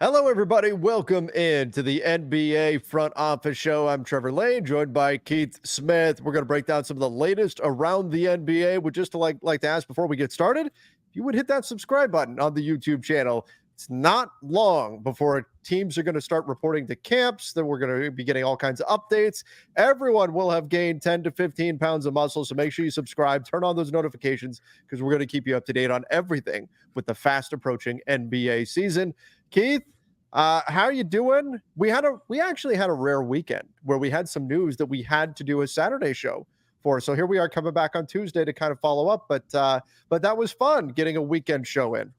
Hello, everybody. Welcome in to the NBA Front Office Show. I'm Trevor Lane, joined by Keith Smith. We're going to break down some of the latest around the NBA. Would just like to ask before we get started, if you would hit that subscribe button on the YouTube channel. It's not long before teams are going to start reporting to camps. Then we're going to be getting all kinds of updates. Everyone will have gained 10 to 15 pounds of muscle. So make sure you subscribe, turn on those notifications, because we're going to keep you up to date on everything with the fast approaching NBA season. Keith, how are you doing? We actually had a rare weekend where we had some news that we had to do a Saturday show for. So here we are coming back on Tuesday to kind of follow up. But that was fun getting a weekend show in.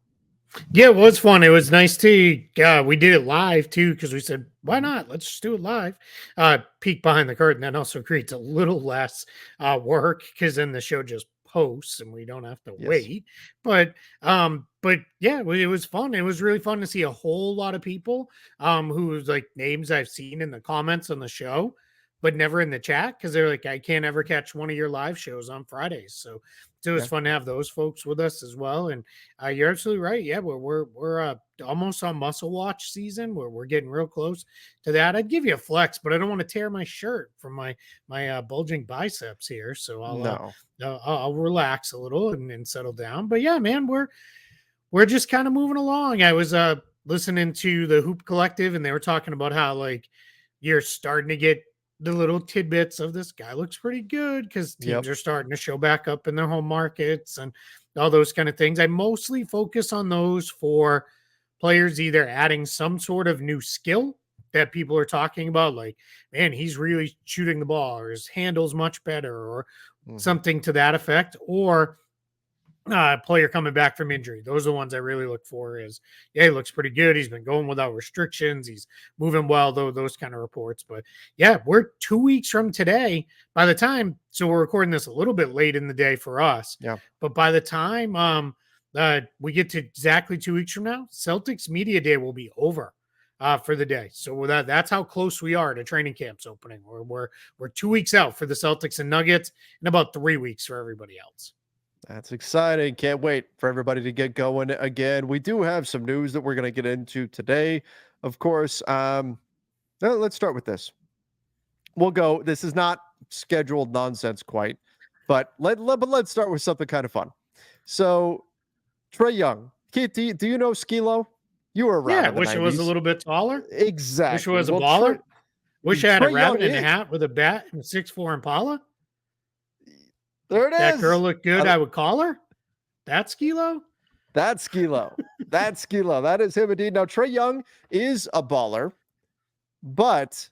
Yeah, it was fun. It was nice to we did it live too, because we said, why not? Let's just do it live. Peek behind the curtain. That also creates a little less work, because then the show just posts and we don't have to wait. But yeah, it was fun. It was really fun to see a whole lot of people whose like names I've seen in the comments on the show, but never in the chat, because they're like, I can't ever catch one of your live shows on Fridays. So it was fun to have those folks with us as well. And you're absolutely right. Yeah, we're almost on muscle watch season, where we're getting real close to that. I'd give you a flex, but I don't want to tear my shirt from my bulging biceps here. So I'll relax a little and settle down. But yeah, man, we're just kind of moving along. I was listening to the Hoop Collective, and they were talking about how like you're starting to get the little tidbits of this guy looks pretty good, because teams are starting to show back up in their home markets and all those kind of things. I mostly focus on those for players either adding some sort of new skill that people are talking about, like, man, he's really shooting the ball, or his handle's much better, or something to that effect, or player coming back from injury. Those are the ones I really look for. Is he looks pretty good. He's been going without restrictions. He's moving well, though, those kind of reports. But yeah, we're 2 weeks from today. By the time, so we're recording this a little bit late in the day for us. Yeah. But by the time we get to exactly 2 weeks from now, Celtics Media Day will be over for the day. So that's how close we are to training camps opening. We're 2 weeks out for the Celtics and Nuggets, and about 3 weeks for everybody else. That's exciting. Can't wait for everybody to get going again. We do have some news that we're going to get into today, of course. Let's start with this. We'll go. This is not scheduled nonsense quite, but let's start with something kind of fun. So, Trae Young. Keith, do you know Skilo? You were around. Yeah, wish it was a little bit taller. Exactly. Wish it was a baller. Wish I had a rabbit in a hat with a bat and a 6'4" Impala. There it is. That girl looked good. I would call her. That's Skilo. That's Skilo. That's Skilo. That is him indeed. Now, Trae Young is a baller, but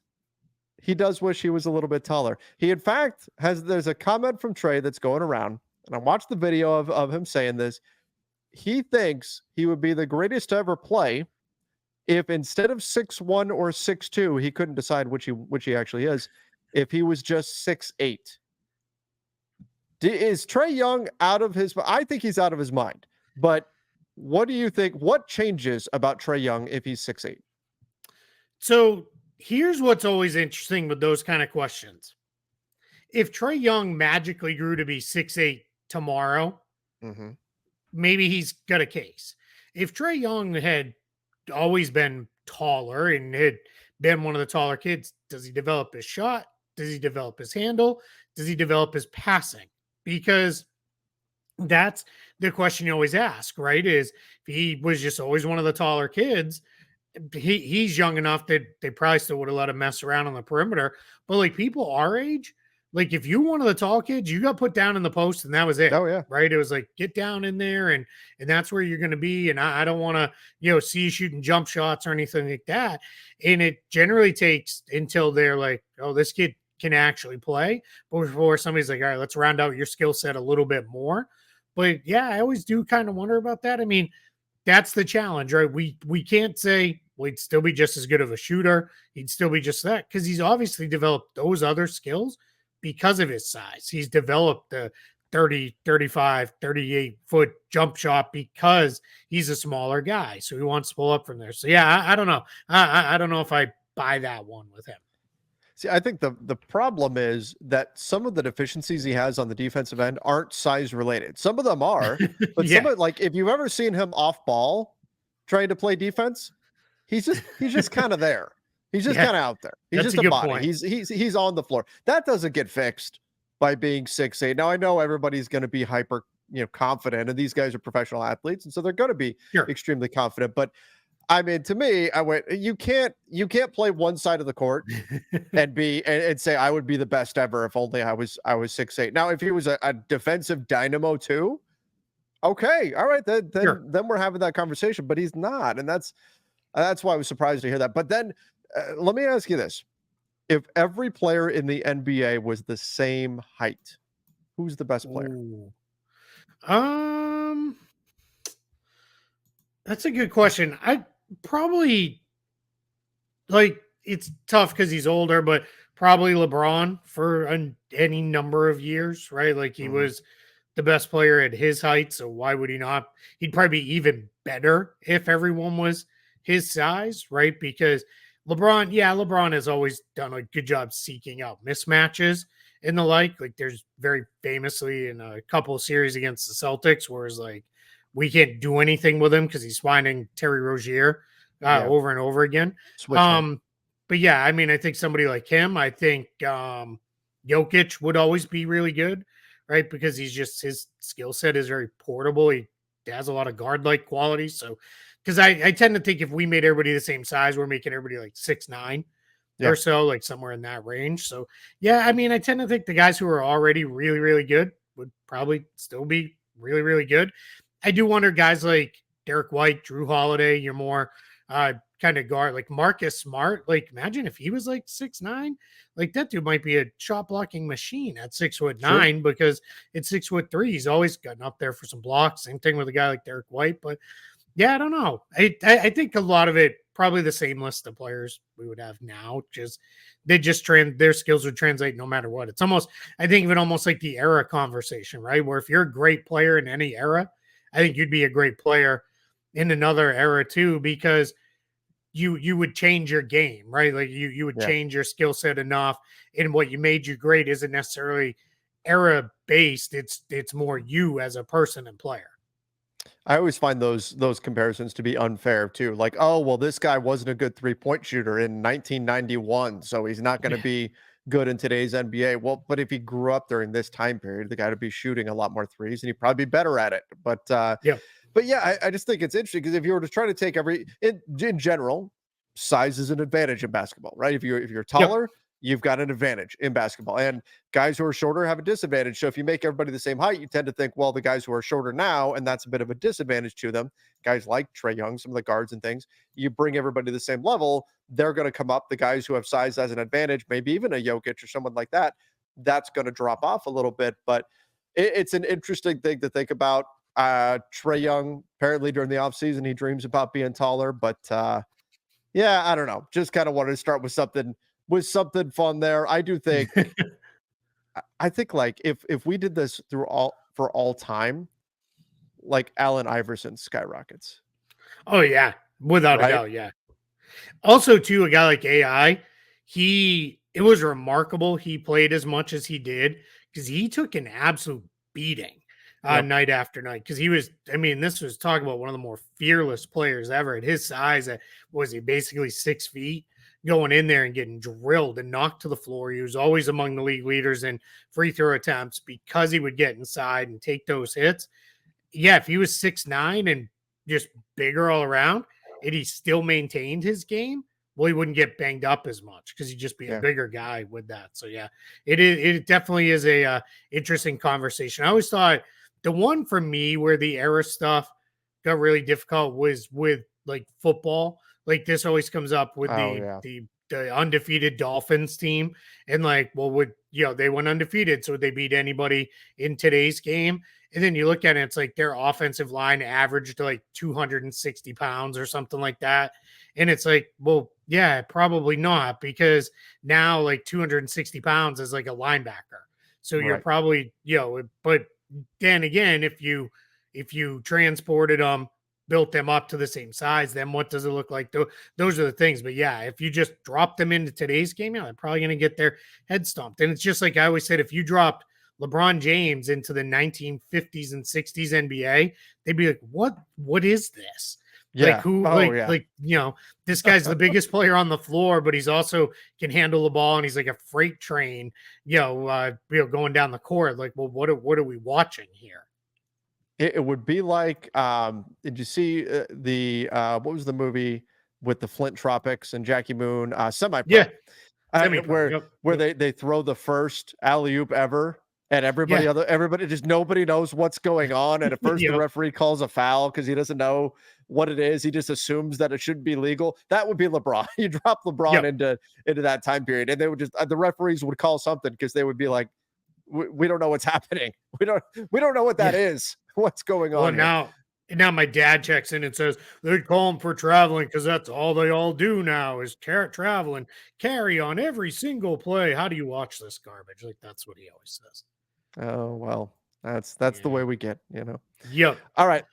he does wish he was a little bit taller. He, in fact, there's a comment from Trae that's going around, and I watched the video of him saying this. He thinks he would be the greatest to ever play if instead of 6'1" or 6'2", he couldn't decide which he actually is, if he was just 6'8". Is Trae Young out of his? I think he's out of his mind. But what do you think? What changes about Trae Young if he's 6'8"? So here's what's always interesting with those kind of questions. If Trae Young magically grew to be 6'8" tomorrow, maybe he's got a case. If Trae Young had always been taller and had been one of the taller kids, does he develop his shot? Does he develop his handle? Does he develop his passing? Because that's the question you always ask, right? Is if he was just always one of the taller kids, he's young enough that they probably still would have let him mess around on the perimeter. But like people our age, like if you one of the tall kids, you got put down in the post and that was it. Oh yeah. Right. It was like, get down in there and that's where you're going to be. And I don't want to, see you shooting jump shots or anything like that. And it generally takes until they're like, oh, this kid can actually play before somebody's like, all right, let's round out your skill set a little bit more. But yeah, I always do kind of wonder about that. I mean, that's the challenge, right? We can't say, well, he'd still be just as good of a shooter. He'd still be just that, because he's obviously developed those other skills because of his size. He's developed the 30, 35, 38 foot jump shot because he's a smaller guy. So he wants to pull up from there. So yeah, I don't know. I don't know if I buy that one with him. See, I think the problem is that some of the deficiencies he has on the defensive end aren't size related. Some of them are, but some of, like if you've ever seen him off ball trying to play defense, He's just kind of there. He's just Yeah, kind of out there. He's that's just a a good body. point. He's on the floor. That doesn't get fixed by being 6'8". Now I know everybody's going to be hyper, confident, and these guys are professional athletes, and so they're going to be Sure. extremely confident. But I mean, to me, I went, you can't play one side of the court and say I would be the best ever if only I was 6'8". Now, if he was a defensive dynamo too, okay, all right, Sure. then we're having that conversation. But he's not, and that's why I was surprised to hear that. But then let me ask you this: if every player in the NBA was the same height, who's the best player? Ooh. Um, that's a good question. I probably like it's tough because he's older, but probably LeBron for any number of years, right? Like he Mhm. was the best player at his height, so why would he not? He'd probably be even better if everyone was his size, right? Because LeBron has always done a good job seeking out mismatches and the like. Like there's very famously in a couple of series against the Celtics, where it's like we can't do anything with him because he's finding Terry Rozier Yeah, over and over again. switching it. Um, but yeah, I mean, I think somebody like him, I think Jokic would always be really good, right? Because his skill set is very portable. He has a lot of guard like qualities. So, because I tend to think if we made everybody the same size, we're making everybody like 6'9" Yeah, or so, like somewhere in that range. So, yeah, I mean, I tend to think the guys who are already really, really good would probably still be really, really good. I do wonder guys like Derek White, Drew Holiday, you're more kind of guard like Marcus Smart. Like, imagine if he was like 6'9", like that dude might be a shot blocking machine at six foot sure. nine because at 6'3", he's always gotten up there for some blocks. Same thing with a guy like Derek White. But yeah, I don't know. I think a lot of it probably the same list of players we would have now. Just their skills would translate no matter what. It's almost I think of it almost like the era conversation, right? Where if you're a great player in any era, I think you'd be a great player in another era too, because you would change your game, right? Like you would Yeah. change your skill set enough, and what you made you great isn't necessarily era based. It's more you as a person and player. I always find those comparisons to be unfair too. Like, oh, well, this guy wasn't a good three-point shooter in 1991, so he's not going to Yeah. be good in today's NBA. Well, but if he grew up during this time period, the guy would be shooting a lot more threes and he'd probably be better at it. Yeah. But yeah, I just think it's interesting because if you were to try to take in general, size is an advantage in basketball, right? If you're Yep. taller, you've got an advantage in basketball. And guys who are shorter have a disadvantage. So if you make everybody the same height, you tend to think, well, the guys who are shorter now, and that's a bit of a disadvantage to them. Guys like Trae Young, some of the guards and things, you bring everybody the same level, they're going to come up. The guys who have size as an advantage, maybe even a Jokic or someone like that, that's going to drop off a little bit. But it's an interesting thing to think about. Trae Young, apparently during the offseason, he dreams about being taller, but yeah, I don't know. Just kind of wanted to start with something fun there. I do think I think like if we did this through all time, like Allen Iverson skyrockets, Oh yeah, without a right? doubt. Yeah. Also, too, a guy like AI, it was remarkable he played as much as he did because he took an absolute beating Yep. night after night. Because he was, I mean, this was talking about one of the more fearless players ever at his size. At was he basically 6 feet going in there and getting drilled and knocked to the floor. He was always among the league leaders in free throw attempts because he would get inside and take those hits. Yeah, if he was 6'9" and just bigger all around, and he still maintained his game, well, he wouldn't get banged up as much because he'd just be a Yeah. bigger guy with that. So yeah, it definitely is a interesting conversation. I always thought the one for me where the era stuff got really difficult was with like football. Like this always comes up with Oh the yeah. the undefeated Dolphins team, and like, well, would they went undefeated, so would they beat anybody in today's game? And then you look at it, it's like their offensive line averaged like 260 pounds or something like that. And it's like, well, yeah, probably not, because now like 260 pounds is like a linebacker. So you're Right. probably, but then again, if you transported them, built them up to the same size, then what does it look like? Those are the things. But yeah, if you just drop them into today's game, yeah, they're probably going to get their head stomped. And it's just like I always said, if you dropped LeBron James into the 1950s and 60s NBA, they'd be like, what is this? Like Yeah. who, Oh yeah. this guy's the biggest player on the floor, but he's also can handle the ball and he's like a freight train, going down the court. Like, well, what are we watching here? It would be like, did you see the what was the movie with the Flint Tropics and Jackie Moon, Yeah, Semi-Pro, semi-pro. where Yep. they throw the first alley oop ever, and Yeah. everybody just nobody knows what's going on, and at first the Yep. referee calls a foul because he doesn't know what it is. He just assumes that it should be legal. That would be LeBron. You drop LeBron Yep. into that time period, and they would just the referees would call something because they would be like, we don't know what's happening. We don't know what that Yeah. is. What's going Well, on here? now my dad checks in and says they call him for traveling because that's all they all do now is travel and carry on every single play. How do you watch this garbage? Like that's what he always says. Oh well, that's the way Yeah. we get, you know. Yep. All right,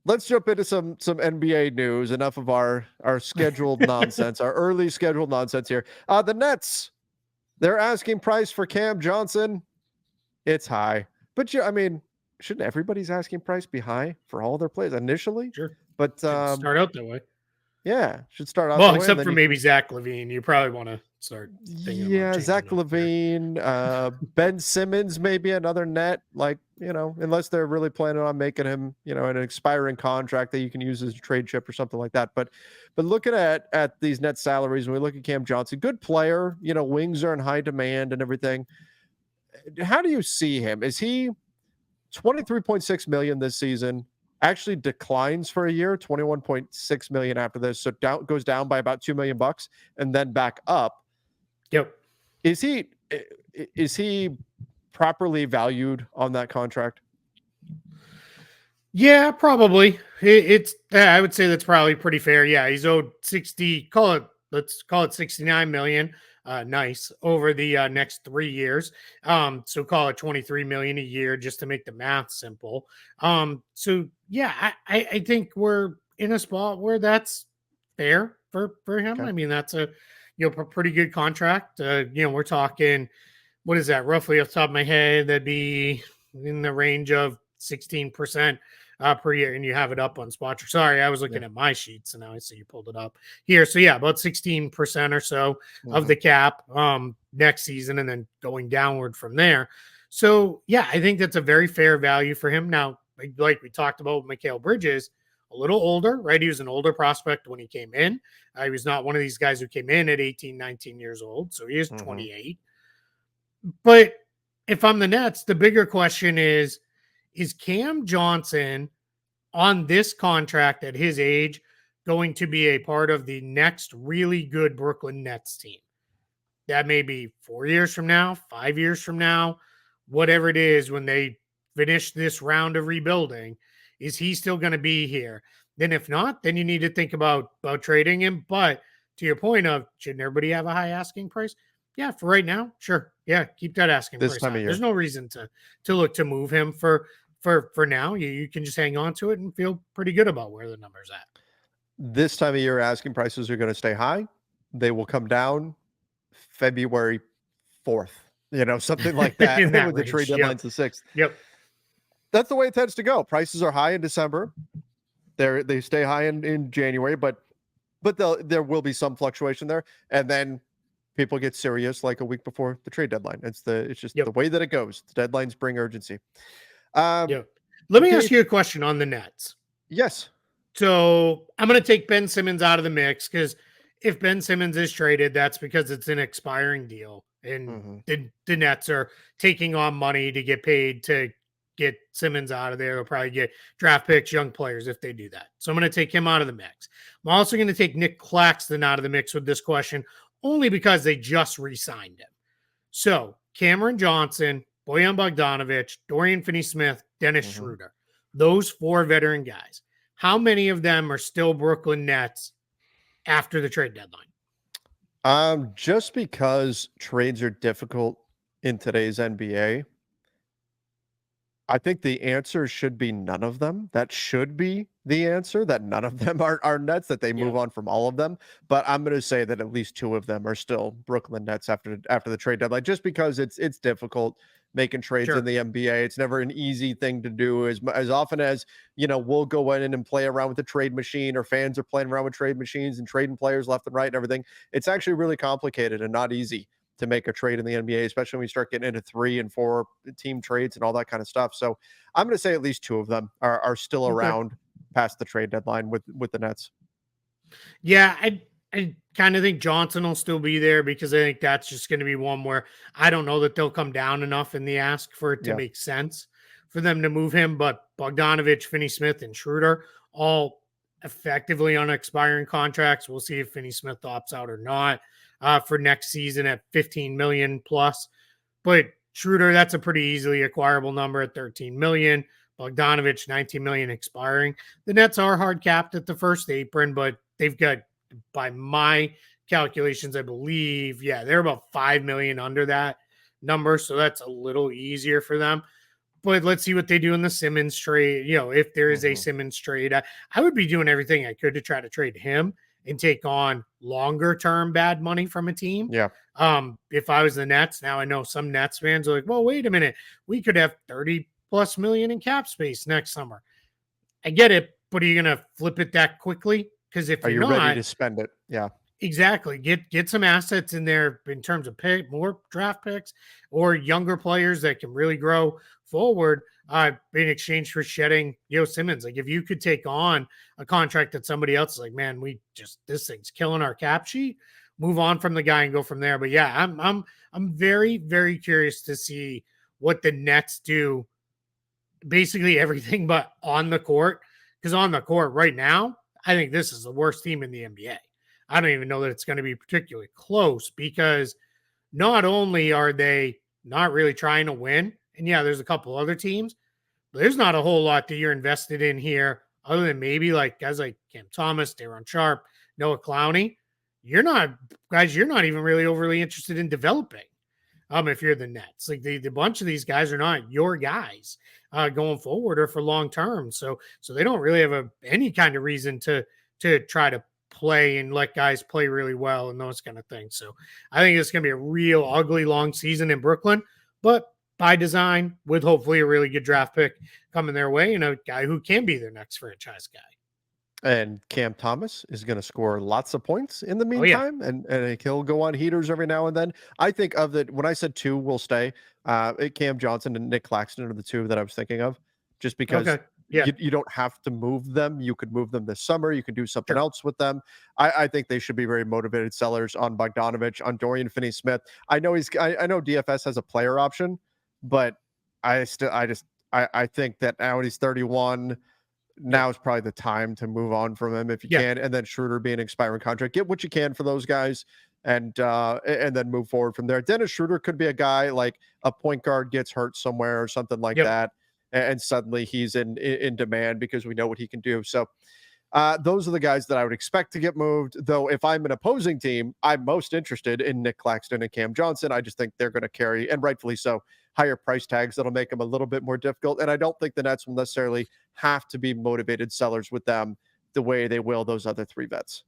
let's jump into some NBA news. Enough of our scheduled nonsense, our early scheduled nonsense here. The Nets, their asking price for Cam Johnson, it's high, but I mean, shouldn't everybody's asking price be high for all their plays initially? Sure. But Should start out that way. yeah, should start out Well, that way, and except then for you maybe can. Zach LaVine. You probably want to start thinking about Yeah, changing Zach up there. Levine, Ben Simmons, maybe another net, like, unless they're really planning on making him, an expiring contract that you can use as a trade chip or something like that. But looking at these net salaries, when we look at Cam Johnson, good player, wings are in high demand and everything. How do you see him? Is he 23.6 million this season? Actually declines for a year, 21.6 million after this. So goes down by about $2 million and then back up. Yep. Is he properly valued on that contract? Yeah, probably. I would say that's probably pretty fair. Yeah, he's owed 60, let's call it 69 million. Nice over the next 3 years. So call it 23 million a year just to make the math simple. So yeah, I think we're in a spot where that's fair for him. Okay. I mean, that's a pretty good contract. We're talking, what is that roughly off the top of my head? That'd be in the range of 16% per year, and you have it up on Spot. Sorry, I was looking at my sheets, and now I see you pulled it up here. So yeah, about 16% or so of the cap next season, and then going downward from there. So yeah, I think that's a very fair value for him. Now, like we talked about with Mikal Bridges, a little older, right? He was an older prospect when he came in. He was not one of these guys who came in at 18, 19 years old. So he is 28. But if I'm the Nets, the bigger question is Cam Johnson on this contract at his age going to be a part of the next really good Brooklyn Nets team? That may be 4 years from now, 5 years from now, whatever it is when they finish this round of rebuilding. Is he still going to be here? Then if not, then you need to think about trading him. But to your point of, shouldn't everybody have a high asking price? Yeah, for right now, sure. Yeah, keep that asking This price time high. of year. There's no reason to look to move him for now. You can just hang on to it and feel pretty good about where the number's at. This time of year, asking prices are going to stay high. They will come down February 4th, something like that. In that With the range. trade deadline's the 6th. Yep. That's the way it tends to go. Prices are high in December. They stay high in January, but there will be some fluctuation there, and then people get serious like a week before the trade deadline. It's just the way that it goes. The deadlines bring urgency. Yeah. Let me ask you a question on the Nets. Yes. So I'm going to take Ben Simmons out of the mix because if Ben Simmons is traded, that's because it's an expiring deal, and the Nets are taking on money to get paid to get Simmons out of there. They'll probably get draft picks, young players if they do that. So I'm going to take him out of the mix. I'm also going to take Nick Claxton out of the mix with this question, only because they just re-signed him. So Cameron Johnson, Bojan Bogdanovic, Dorian Finney-Smith, Dennis Schroeder, those 4 veteran guys. How many of them are still Brooklyn Nets after the trade deadline? Just because trades are difficult in today's NBA, I think the answer should be none of them. That should be the answer, that none of them are Nets, that they move on from all of them. But I'm going to say that at least 2 of them are still Brooklyn Nets after the trade deadline, just because it's difficult making trades in Sure. the NBA. It's never an easy thing to do. As often as we'll go in and play around with the trade machine, or fans are playing around with trade machines and trading players left and right and everything. It's actually really complicated and not easy to make a trade in the NBA, especially when we start getting into 3 and 4 team trades and all that kind of stuff. So I'm going to say at least 2 of them are still Okay. around past the trade deadline with the Nets. Yeah, I kind of think Johnson will still be there because I think that's just going to be one where I don't know that they'll come down enough in the ask for it to Yeah. make sense for them to move him. But Bogdanovich, Finney-Smith, and Schroeder all effectively on expiring contracts. We'll see if Finney-Smith opts out or not for next season at 15 million plus. But Schroeder, that's a pretty easily acquirable number at 13 million. Bogdanovich, 19 million expiring. The Nets are hard capped at the first apron, but they've got, by my calculations, I believe, they're about 5 million under that number. So that's a little easier for them. But let's see what they do in the Simmons trade. If there is a Simmons trade, I would be doing everything I could to try to trade him and take on longer term bad money from a team. Yeah. If I was the Nets, now I know some Nets fans are like, well, wait a minute, we could have 30 plus million in cap space next summer. I get it, but are you going to flip it that quickly? Because if Are you you're ready not, to spend it? Yeah. exactly, get some assets in there in terms of more draft picks or younger players that can really grow forward in exchange for shedding Simmons. Like if you could take on a contract that somebody else is like, man, this thing's killing our cap sheet, move on from the guy and go from there. But yeah, I'm very, very curious to see what the Nets do, basically everything but on the court. Because on the court right now, I think this is the worst team in the NBA. I don't even know that it's going to be particularly close because not only are they not really trying to win, and there's a couple other teams, but there's not a whole lot that you're invested in here other than maybe like guys like Cam Thomas, Daron Sharp, Noah Clowney. You're not even really overly interested in developing. If you're the Nets, like the bunch of these guys are not your guys going forward or for long term. So they don't really have any kind of reason to try to play and let guys play really well and those kind of things. So I think it's going to be a real ugly long season in Brooklyn, but by design with hopefully a really good draft pick coming their way and a guy who can be their next franchise guy. And Cam Thomas is going to score lots of points in the Oh, yeah. meantime, and he'll go on heaters every now and then. I think of that when I said 2 will stay, Cam Johnson and Nick Claxton are the 2 that I was thinking of, just because Okay. Yeah. you don't have to move them. You could move them this summer. You can do something Sure. else with them. I think they should be very motivated sellers on Bogdanovich, on Dorian Finney-Smith. I know I know DFS has a player option, but I think that now he's 31. Now is probably the time to move on from him if you can. And then Schroeder being an expiring contract, get what you can for those guys and then move forward from there. Dennis Schroeder could be a guy like a point guard gets hurt somewhere or something like that. And suddenly he's in demand because we know what he can do. So those are the guys that I would expect to get moved. Though if I'm an opposing team, I'm most interested in Nick Claxton and Cam Johnson. I just think they're going to carry, and rightfully so, higher price tags that'll make them a little bit more difficult. And I don't think the Nets will necessarily have to be motivated sellers with them the way they will those other 3 vets.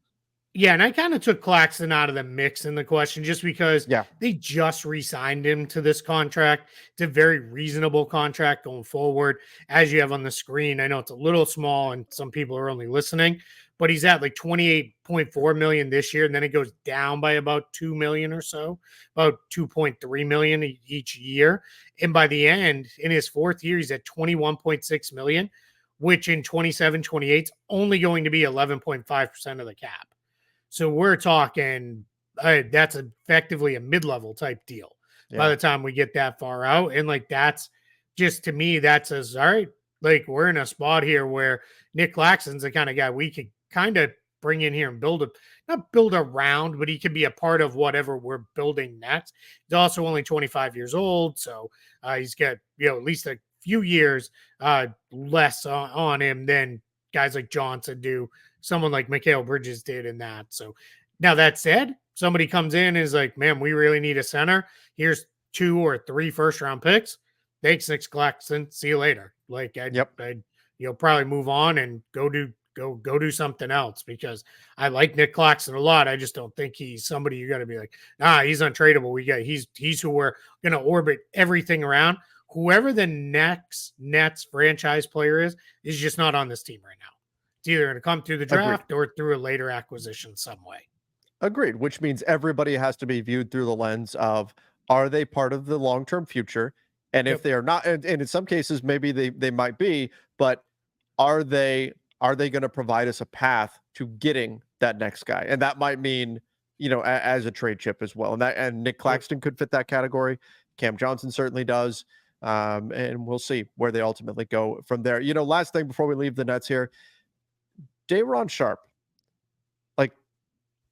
Yeah, and I kind of took Claxton out of the mix in the question just because they just re-signed him to this contract. It's a very reasonable contract going forward. As you have on the screen, I know it's a little small and some people are only listening, but he's at like 28.4 million this year, and then it goes down by about 2 million or so, about 2.3 million each year. And by the end, in his 4th year, he's at 21.6 million, which in 27-28 is only going to be 11.5% of the cap. So we're talking that's effectively a mid-level type deal by the time we get that far out. And like, that's just, to me, that says, all right, like we're in a spot here where Nick Claxton's the kind of guy we could kind of bring in here and not build around, but he could be a part of whatever we're building next. He's also only 25 years old. So he's got, at least a few years less on him than guys like Johnson do, someone like Mikal Bridges did in that. So now that said, somebody comes in and is like, man, we really need a center. Here's 2 or 3 first-round picks. Thanks, Nick Claxton. See you later. Like, I'd probably move on and go go do something else, because I like Nick Claxton a lot. I just don't think he's somebody you're going to be like, nah, he's untradeable. He's who we're going to orbit everything around. Whoever the next Nets franchise player is just not on this team right now. It's either going to come through the draft or through a later acquisition some way. Agreed, which means everybody has to be viewed through the lens of, are they part of the long-term future? And if they are not, and in some cases, maybe they might be, but are they going to provide us a path to getting that next guy? And that might mean, as a trade chip as well. And Nick Claxton could fit that category. Cam Johnson certainly does. And we'll see where they ultimately go from there. Last thing before we leave the Nets here, Day'Ron Sharpe, like,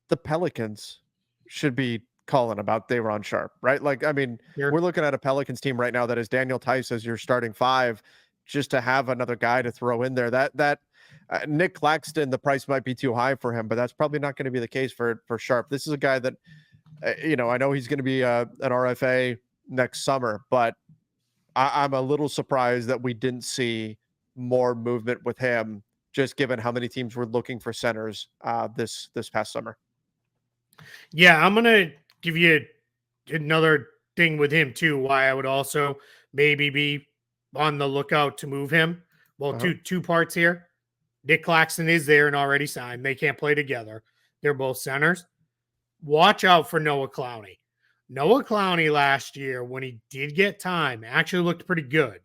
the Pelicans should be calling about Day'Ron Sharpe, right? Like, I mean, we're looking at a Pelicans team right now that is Daniel Tice as your starting five, just to have another guy to throw in there. That Nick Claxton, the price might be too high for him, but that's probably not going to be the case for Sharpe. This is a guy that, I know he's going to be an RFA next summer, but I'm a little surprised that we didn't see more movement with him, just given how many teams were looking for centers this past summer. Yeah, I'm gonna give you another thing with him too. Why I would also maybe be on the lookout to move him. Well, two parts here. Nick Claxton is there and already signed. They can't play together. They're both centers. Watch out for Noah Clowney. Noah Clowney last year, when he did get time, actually looked pretty good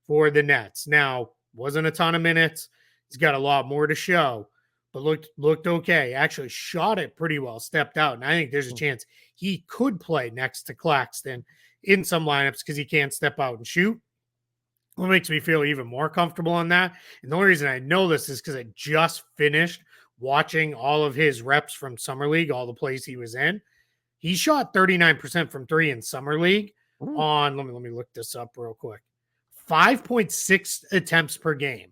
for the Nets. Now, wasn't a ton of minutes. He's got a lot more to show, but looked okay. Actually shot it pretty well, stepped out. And I think there's a chance he could play next to Claxton in some lineups because he can't step out and shoot. What makes me feel even more comfortable on that, and the only reason I know this is because I just finished watching all of his reps from Summer League, all the plays he was in. He shot 39% from three in Summer League on, let me look this up real quick, 5.6 attempts per game.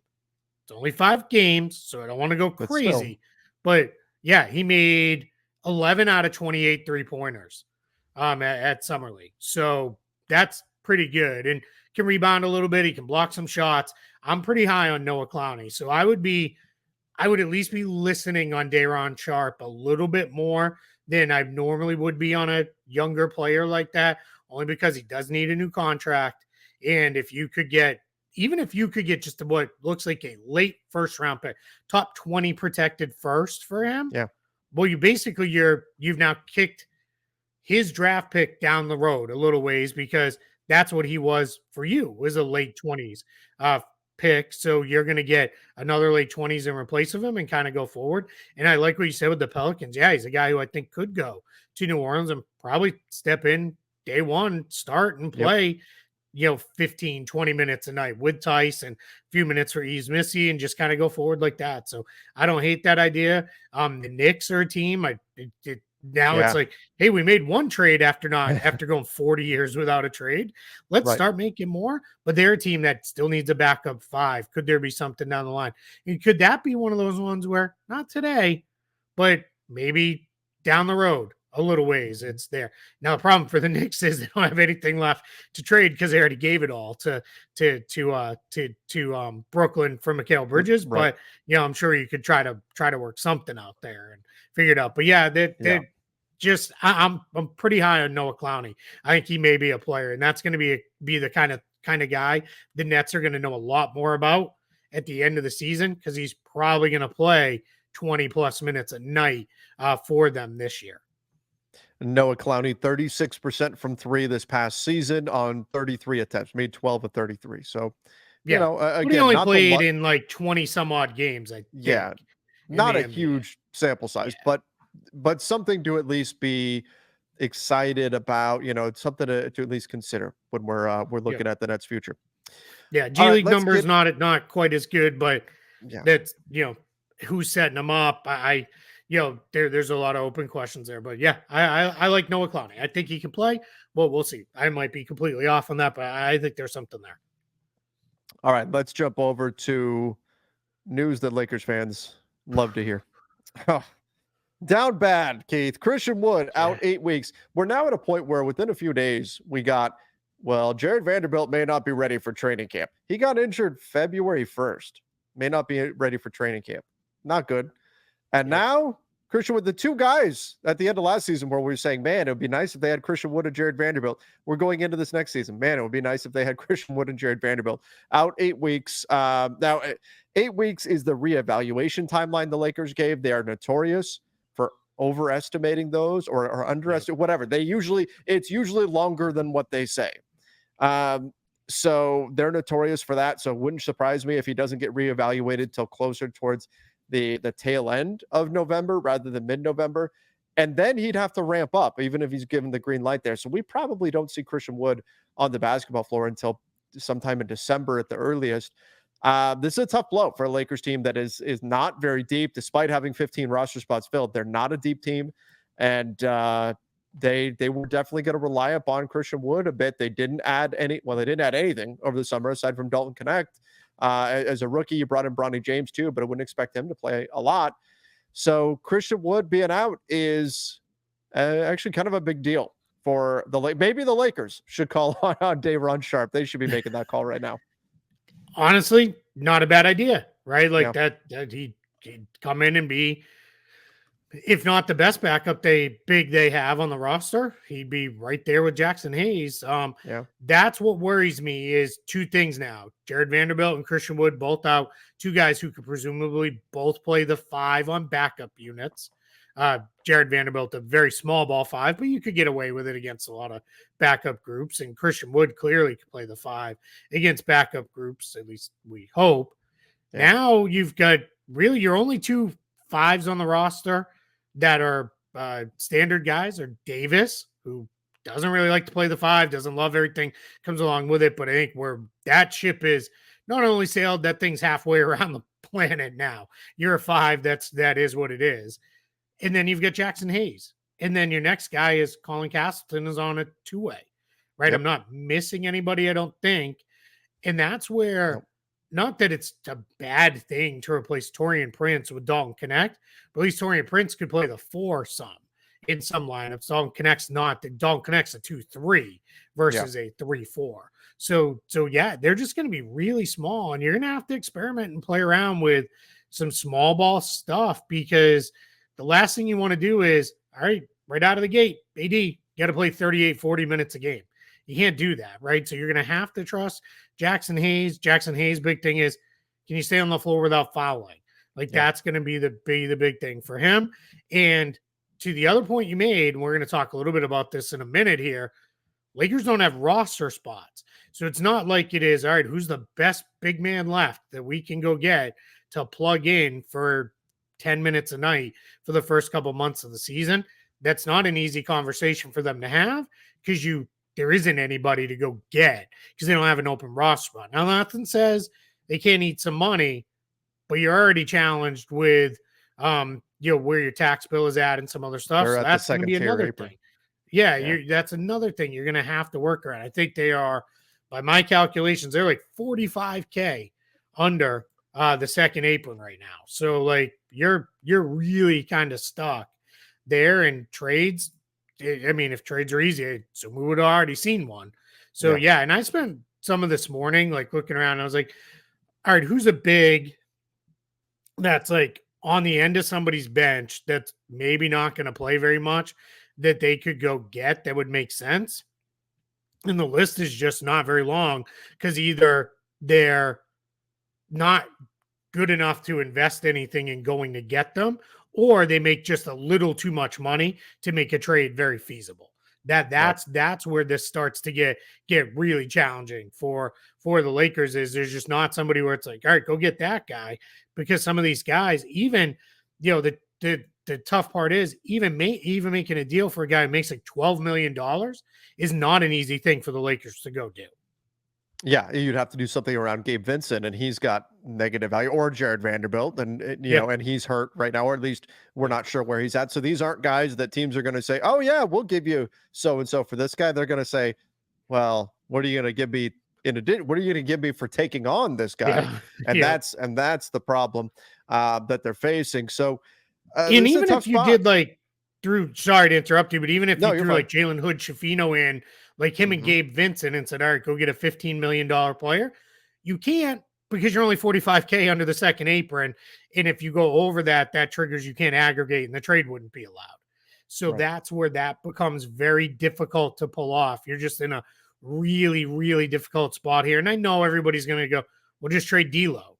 It's only 5 games, so I don't want to go crazy. But yeah, he made 11 out of 28 three-pointers at Summer League. So that's pretty good. And can rebound a little bit. He can block some shots. I'm pretty high on Noah Clowney. So I would at least be listening on Day'Ron Sharpe a little bit more than I normally would be on a younger player like that, only because he does need a new contract. And if you could get just what looks like a late first round pick, top 20 protected first for him. Yeah. Well, you've now kicked his draft pick down the road a little ways, because that's what he was for you, was a late 20s pick. So you're going to get another late 20s in replace of him and kind of go forward. And I like what you said with the Pelicans. Yeah, he's a guy who I think could go to New Orleans and probably step in day one, start and play, 15, 20 minutes a night with Tice and a few minutes for Smtih and just kind of go forward like that. So I don't hate that idea. The Knicks are a team. It's like, hey, we made one trade after going 40 years without a trade. Let's start making more. But they're a team that still needs a backup 5. Could there be something down the line? And could that be one of those ones where not today, but maybe down the road a little ways it's there? Now the problem for the Knicks is they don't have anything left to trade because they already gave it all to Brooklyn for Mikal Bridges. Right. But I'm sure you could try to work something out there and figure it out. But I'm pretty high on Noah Clowney. I think he may be a player, and that's going to be the kind of guy the Nets are going to know a lot more about at the end of the season, because he's probably going to play 20 plus minutes a night for them this year. Noah Clowney, 36% from 3 this past season on 33 attempts, made 12 of 33. So, again, but he only played in like 20 some odd games. I think, not a huge sample size, but something to at least be excited about. It's something to at least consider when we're looking at the Nets' future. Yeah, G League numbers not quite as good, but that's who's setting them up. There's a lot of open questions there, but I like Noah Clowney. I think he can play. Well, we'll see. I might be completely off on that, but I think there's something there. All right, let's jump over to news that Lakers fans love to hear. Down bad, Keith. Christian Wood out 8 weeks. We're now at a point where within a few days we got, Jared Vanderbilt may not be ready for training camp. He got injured February 1st. May not be ready for training camp. not good. And Yep. now Christian Wood, the two guys at the end of last season where we were saying, man, it would be nice if they had Christian Wood and Jared Vanderbilt. We're going into this next season. Man, it would be nice if they had Christian Wood and Jared Vanderbilt out 8 weeks. Now, 8 weeks is the reevaluation timeline the Lakers gave. They are notorious for overestimating those or underestimating, whatever. It's usually longer than what they say. So they're notorious for that. So it wouldn't surprise me if he doesn't get reevaluated till closer towards the tail end of November rather than mid-November. And then he'd have to ramp up, even if he's given the green light there. So we probably don't see Christian Wood on the basketball floor until sometime in December at the earliest. This is a tough blow for a Lakers team that is not very deep, despite having 15 roster spots filled. They're not a deep team, and they were definitely going to rely upon Christian Wood a bit. They didn't add anything over the summer aside from Dalton Connect. As a rookie, you brought in Bronny James too, but I wouldn't expect him to play a lot. So Christian Wood being out is actually kind of a big deal for maybe the Lakers should call on Day'Ron Sharpe. They should be making that call right now. Honestly, not a bad idea, right? Like that he'd come in and be, if not the best backup they have on the roster, he'd be right there with Jackson Hayes. That's what worries me is two things now. Jared Vanderbilt and Christian Wood both out, two guys who could presumably both play the 5 on backup units. Jared Vanderbilt, a very small ball 5, but you could get away with it against a lot of backup groups. And Christian Wood clearly could play the 5 against backup groups, at least we hope. Yeah. Now you've got really your only 2 5s on the roster that are standard guys are Davis, who doesn't really like to play the 5, doesn't love everything, comes along with it. But I think where that ship is not only sailed, that thing's halfway around the planet now. You're a 5, that is what it is. And then you've got Jackson Hayes. And then your next guy is Colin Castleton is on a 2-way, right? Yep. I'm not missing anybody, I don't think. And that's where, not that it's a bad thing to replace Taurean Prince with Dalton Connect, but at least Taurean Prince could play the 4 in some lineups. Dalton Connect's not. Dalton Connect's a 2-3 versus a 3-4. So yeah, they're just going to be really small, and you're going to have to experiment and play around with some small ball stuff, because the last thing you want to do is, all right, right out of the gate, AD, you got to play 38, 40 minutes a game. You can't do that, right? So you're going to have to trust Jackson Hayes. Jackson Hayes' big thing is, can you stay on the floor without fouling? That's going to be the big thing for him. And to the other point you made, and we're going to talk a little bit about this in a minute here, Lakers don't have roster spots. So it's not like it is, all right, who's the best big man left that we can go get to plug in for 10 minutes a night for the first couple months of the season? That's not an easy conversation for them to have, because there isn't anybody to go get, because they don't have an open roster spot. Now, nothing says they can't eat some money, but you're already challenged with, where your tax bill is at and some other stuff. So that's going to be another thing. Yeah. That's another thing you're going to have to work around. I think they are, by my calculations, they're like $45K under the second apron right now. So you're really kind of stuck there. In trades, I mean, if trades are easy, so we would have already seen one. So yeah, and I spent some of this morning looking around. And I was like, all right, who's a big that's on the end of somebody's bench that's maybe not going to play very much that they could go get that would make sense? And the list is just not very long, because either they're not good enough to invest anything in going to get them, or they make just a little too much money to make a trade very feasible. That's where this starts to get really challenging for the Lakers. Is there's just not somebody where it's like, all right, go get that guy, because some of these guys, even the tough part is even making a deal for a guy who makes $12 million is not an easy thing for the Lakers to go do. Yeah, you'd have to do something around Gabe Vincent, and he's got negative value, or Jared Vanderbilt, and and he's hurt right now, or at least we're not sure where he's at. So these aren't guys that teams are going to say, "Oh yeah, we'll give you so and so for this guy." They're going to say, "Well, what are you going to give me what are you going to give me for taking on this guy?" And that's the problem that they're facing. So, and even if you did sorry to interrupt you, but even if you threw Jalen Hood Schifino in, him and Gabe Vincent, and said, all right, go get a $15 million player, you can't, because you're only 45K under the second apron. And if you go over that, that triggers you can't aggregate and the trade wouldn't be allowed. So that's where that becomes very difficult to pull off. You're just in a really, really difficult spot here. And I know everybody's going to go, we'll just trade D'Lo,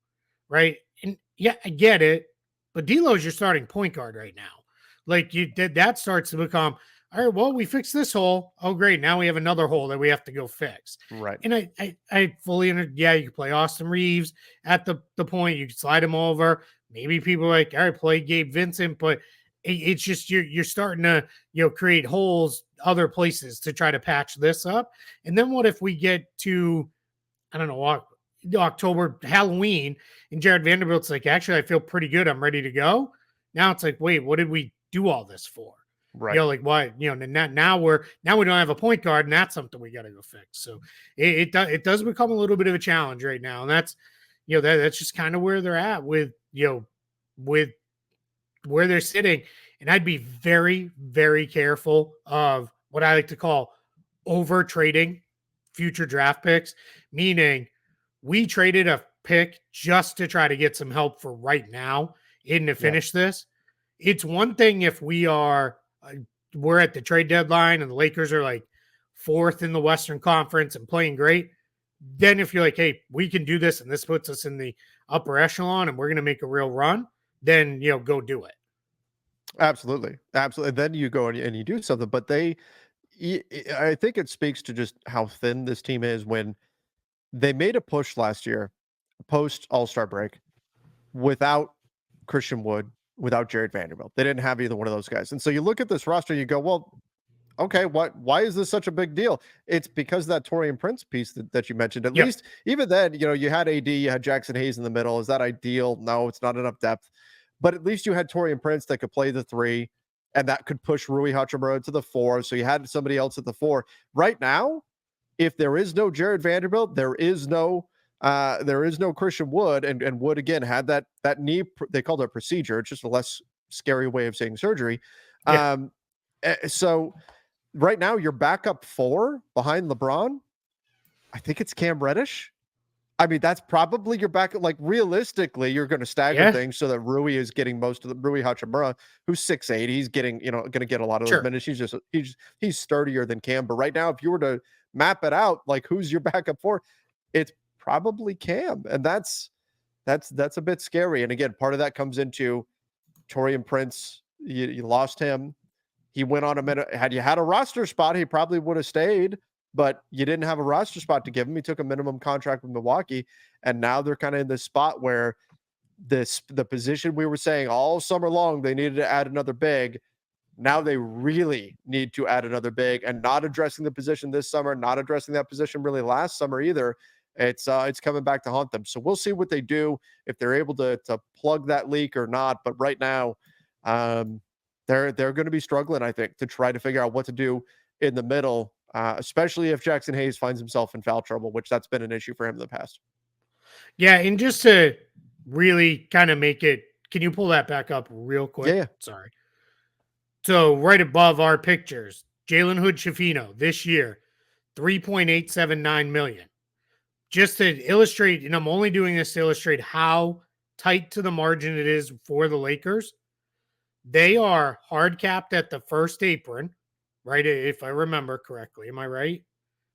right? And yeah, I get it. But D'Lo is your starting point guard right now. Like that starts to become, all right, well, we fixed this hole. Oh, great. Now we have another hole that we have to go fix. Right. And I fully yeah, you can play Austin Reeves at the point. You can slide him over. Maybe people are like, all right, play Gabe Vincent, but it's just you're starting to create holes other places to try to patch this up. And then what if we get to, I don't know, October, Halloween, and Jared Vanderbilt's like, actually, I feel pretty good. I'm ready to go. Now it's like, wait, what did we do all this for? Right. Like why? Now we don't have a point guard, and that's something we got to go fix. So it does become a little bit of a challenge right now, and that's that's just kind of where they're at with with where they're sitting. And I'd be very, very careful of what I like to call over trading future draft picks, meaning we traded a pick just to try to get some help for right now in to finish this. It's one thing if we're at the trade deadline and the Lakers are like fourth in the Western Conference and playing great. Then if you're like, hey, we can do this and this puts us in the upper echelon and we're going to make a real run, then, go do it. Absolutely. Absolutely. Then you go and you do something, but I think it speaks to just how thin this team is when they made a push last year, post All-Star break, without Christian Wood, without Jared Vanderbilt. They didn't have either one of those guys. And so you look at this roster, you go, well, okay, why is this such a big deal? It's because of that Taurean Prince piece that you mentioned. At least, even then, you had AD, you had Jackson Hayes in the middle. Is that ideal? No, it's not enough depth. But at least you had Taurean Prince that could play the 3, and that could push Rui Hachimura to the 4. So you had somebody else at the 4. Right now, if there is no Jared Vanderbilt, there is no Christian Wood, and Wood again had that knee. They called it a procedure. It's just a less scary way of saying surgery. So right now, your backup 4 behind LeBron, I think it's Cam Reddish. I mean, that's probably your backup. Like realistically, you're going to stagger things so that Rui is getting most of the Rui Hachimura, who's 6'8". He's getting, going to get a lot of those minutes. He's sturdier than Cam. But right now, if you were to map it out, like who's your backup 4, it's probably Cam, and that's a bit scary. And again, part of that comes into Taurean Prince. You lost him. He went on a minute. Had you had a roster spot, he probably would have stayed, but you didn't have a roster spot to give him. He took a minimum contract with Milwaukee, and now they're kind of in this spot where the position we were saying all summer long they needed to add another big. Now they really need to add another big, and not addressing the position this summer, not addressing that position really last summer either. It's coming back to haunt them. So we'll see what they do, if they're able to plug that leak or not. But right now, they're going to be struggling, I think, to try to figure out what to do in the middle, especially if Jackson Hayes finds himself in foul trouble, which that's been an issue for him in the past. Yeah, and just to really kind of make it, can you pull that back up real quick? Yeah. Sorry. So right above our pictures, Jalen Hood-Schifino this year, $3.879 million. Just to illustrate, and I'm only doing this to illustrate how tight to the margin it is for the Lakers. They are hard capped at the first apron, right? If I remember correctly. Am I right?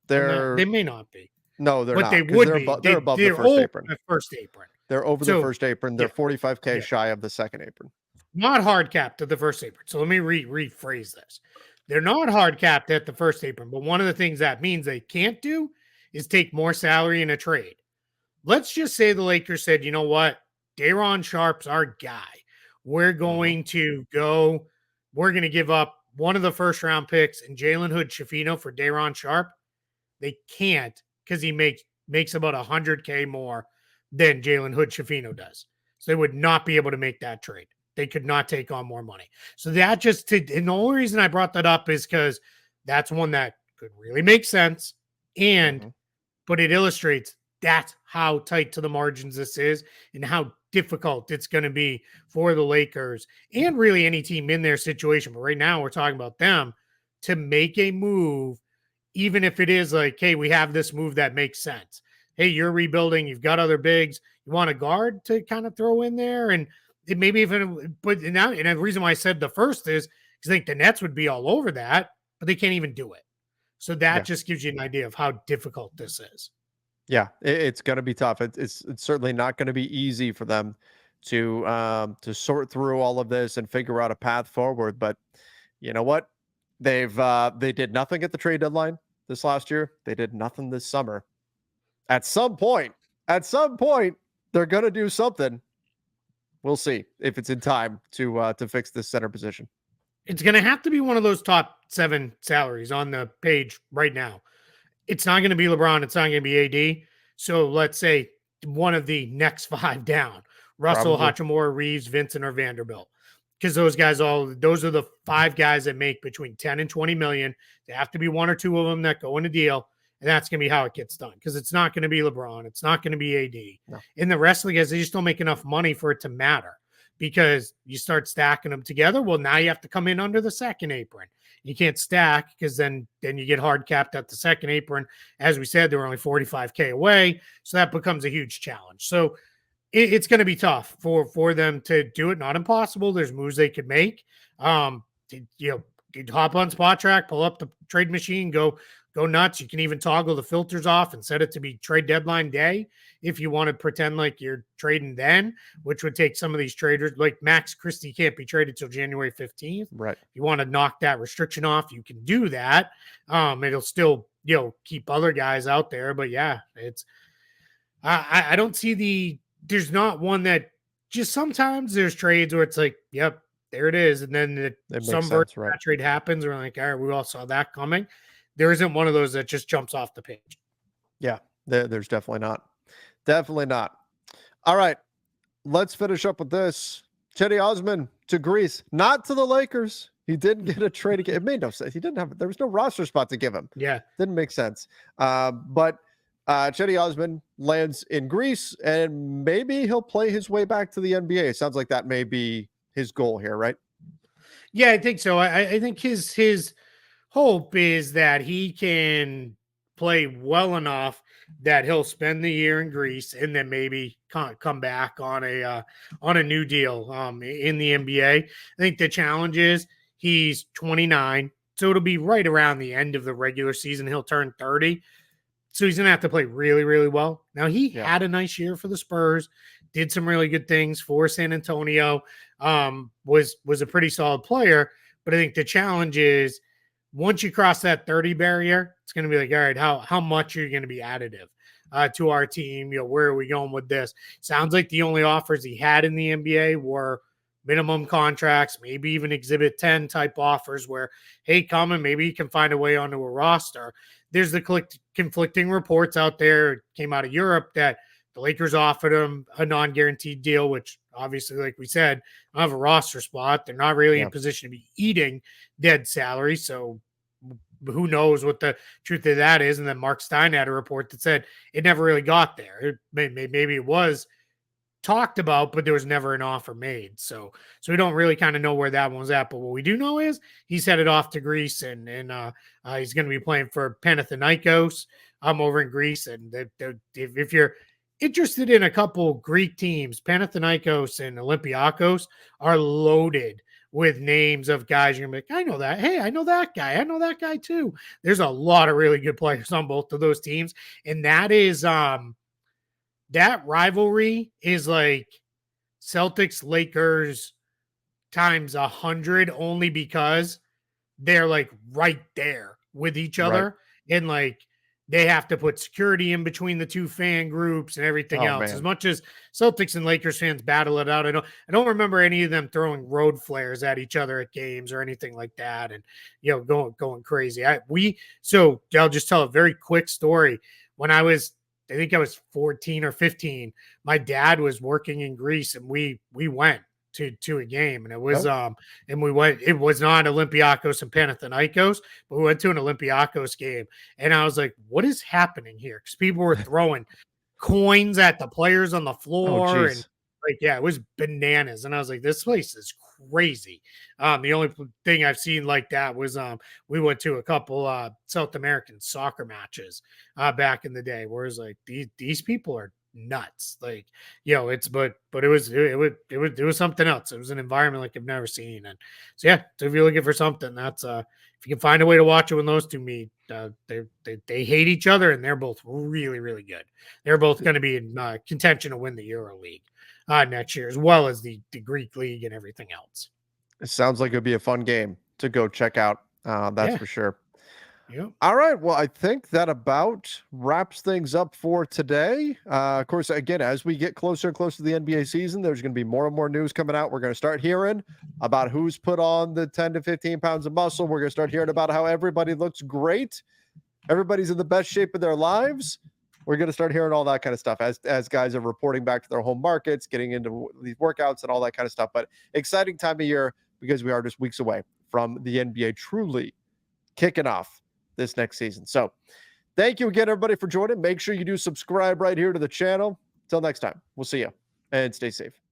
They may not be. No, they're but not. They would be. They're above the first apron. The first apron. They're over the first apron. They're 45K shy of the second apron. Not hard capped at the first apron. So let me rephrase this. They're not hard capped at the first apron, but one of the things that means they can't do is take more salary in a trade. Let's just say the Lakers said, you know what? Day'Ron Sharpe's our guy. We're going to give up one of the first round picks and Jalen Hood-Schifino for Day'Ron Sharpe. They can't, because he makes about $100K more than Jalen Hood-Schifino does. So they would not be able to make that trade. They could not take on more money. So and the only reason I brought that up is because that's one that could really make sense. But it illustrates that's how tight to the margins this is and how difficult it's going to be for the Lakers and really any team in their situation. But right now we're talking about them to make a move, even if it is like, hey, we have this move that makes sense. hey, you're rebuilding, you've got other bigs, you want a guard to kind of throw in there, and it maybe even. But now, and the reason why I said the first is because I think the Nets would be all over that, but they can't even do it. So that just gives you an idea of how difficult this is. Yeah, it's going to be tough. It's certainly not going to be easy for them to sort through all of this and figure out a path forward. But you know what? They did nothing at the trade deadline this last year. They did nothing this summer. At some point, they're going to do something. We'll see if it's in time to fix this center position. It's going to have to be one of those top 7 salaries on the page right now. It's not going to be LeBron. It's not going to be AD. So let's say one of the next 5 down: Russell, Hachimura, Reeves, Vincent, or Vanderbilt. Because those are the 5 guys that make between 10 and 20 million. There have to be 1 or 2 of them that go in a deal. And that's going to be how it gets done. Because it's not going to be LeBron. It's not going to be AD. No. And the rest of the guys, they just don't make enough money for it to matter. Because you start stacking them together. Well, now you have to come in under the second apron. You can't stack because then you get hard capped at the second apron. As we said, they were only 45K away. So that becomes a huge challenge. So it's going to be tough for them to do it. Not impossible. There's moves they could make. You'd hop on Spot Track, pull up the trade machine, go nuts. You can even toggle the filters off and set it to be trade deadline day if you want to pretend like you're trading then, which would take some of these traders. Like Max Christie can't be traded till January 15th. Right. If you want to knock that restriction off, you can do that. It'll still, keep other guys out there. But yeah, it's I don't see there's not one that just sometimes there's trades where it's like, yep, there it is. And then some version of that trade happens. We're like, all right, we all saw that coming. There isn't one of those that just jumps off the page. Yeah, there's definitely not. Definitely not. All right, let's finish up with this. Cedi Osman to Greece, not to the Lakers. He didn't get a trade again. It made no sense. There was no roster spot to give him. Yeah. Didn't make sense. But Cedi Osman lands in Greece, and maybe he'll play his way back to the NBA. It sounds like that may be his goal here, right? Yeah, I think so. I think his hope is that he can play well enough that he'll spend the year in Greece and then maybe come back on a new deal in the NBA. I think the challenge is he's 29, so it'll be right around the end of the regular season. He'll turn 30. So he's going to have to play really, really well. Now, he had a nice year for the Spurs, did some really good things for San Antonio, was a pretty solid player. But I think the challenge is once you cross that 30 barrier, it's going to be like, all right, how much are you going to be additive to our team? Where are we going with this? Sounds like the only offers he had in the NBA were minimum contracts, maybe even Exhibit 10 type offers where, hey, come and maybe you can find a way onto a roster. There's the conflicting reports out there. It came out of Europe that the Lakers offered him a non-guaranteed deal, which obviously, like we said, don't have a roster spot. They're not really in position to be eating dead salary. So who knows what the truth of that is. And then Mark Stein had a report that said it never really got there. Maybe it was talked about, but there was never an offer made. So we don't really kind of know where that one's at. But what we do know is he's headed off to Greece, and he's going to be playing for Panathinaikos over in Greece. And if you're interested in a couple Greek teams, Panathinaikos and Olympiakos are loaded with names of guys you're going to be like, I know that. Hey, I know that guy. I know that guy too. There's a lot of really good players on both of those teams. And that is that rivalry is like Celtics Lakers times 100 only because they're like right there with each other. Right. And like they have to put security in between the two fan groups and everything else. Man. As much as Celtics and Lakers fans battle it out, I don't remember any of them throwing road flares at each other at games or anything like that, and going crazy. So I'll just tell a very quick story. When I think I was 14 or 15, my dad was working in Greece, and we went to a game, and it was and we went. It was not Olympiakos and Panathinaikos, but we went to an Olympiakos game, and I was like, "What is happening here?" Because people were throwing coins at the players on the floor, and like, yeah, it was bananas. And I was like, this place is crazy. The only thing I've seen like that was we went to a couple South American soccer matches back in the day where it's like these people are nuts. Like, it's but it was something else. It was an environment like I've never seen. And so yeah, so if you're looking for something, that's if you can find a way to watch it when those two meet, they hate each other and they're both really, really good. They're both going to be in contention to win the Euro League next year, as well as the Greek League and everything else. It sounds like it'd be a fun game to go check out. That's for sure. Yeah. All right. Well, I think that about wraps things up for today. Of course, again, as we get closer and closer to the NBA season, there's going to be more and more news coming out. We're going to start hearing about who's put on the 10 to 15 pounds of muscle. We're going to start hearing about how everybody looks great. Everybody's in the best shape of their lives. We're going to start hearing all that kind of stuff as guys are reporting back to their home markets, getting into these workouts and all that kind of stuff. But exciting time of year because we are just weeks away from the NBA truly kicking off this next season. So thank you again, everybody, for joining. Make sure you do subscribe right here to the channel. Until next time, we'll see you and stay safe.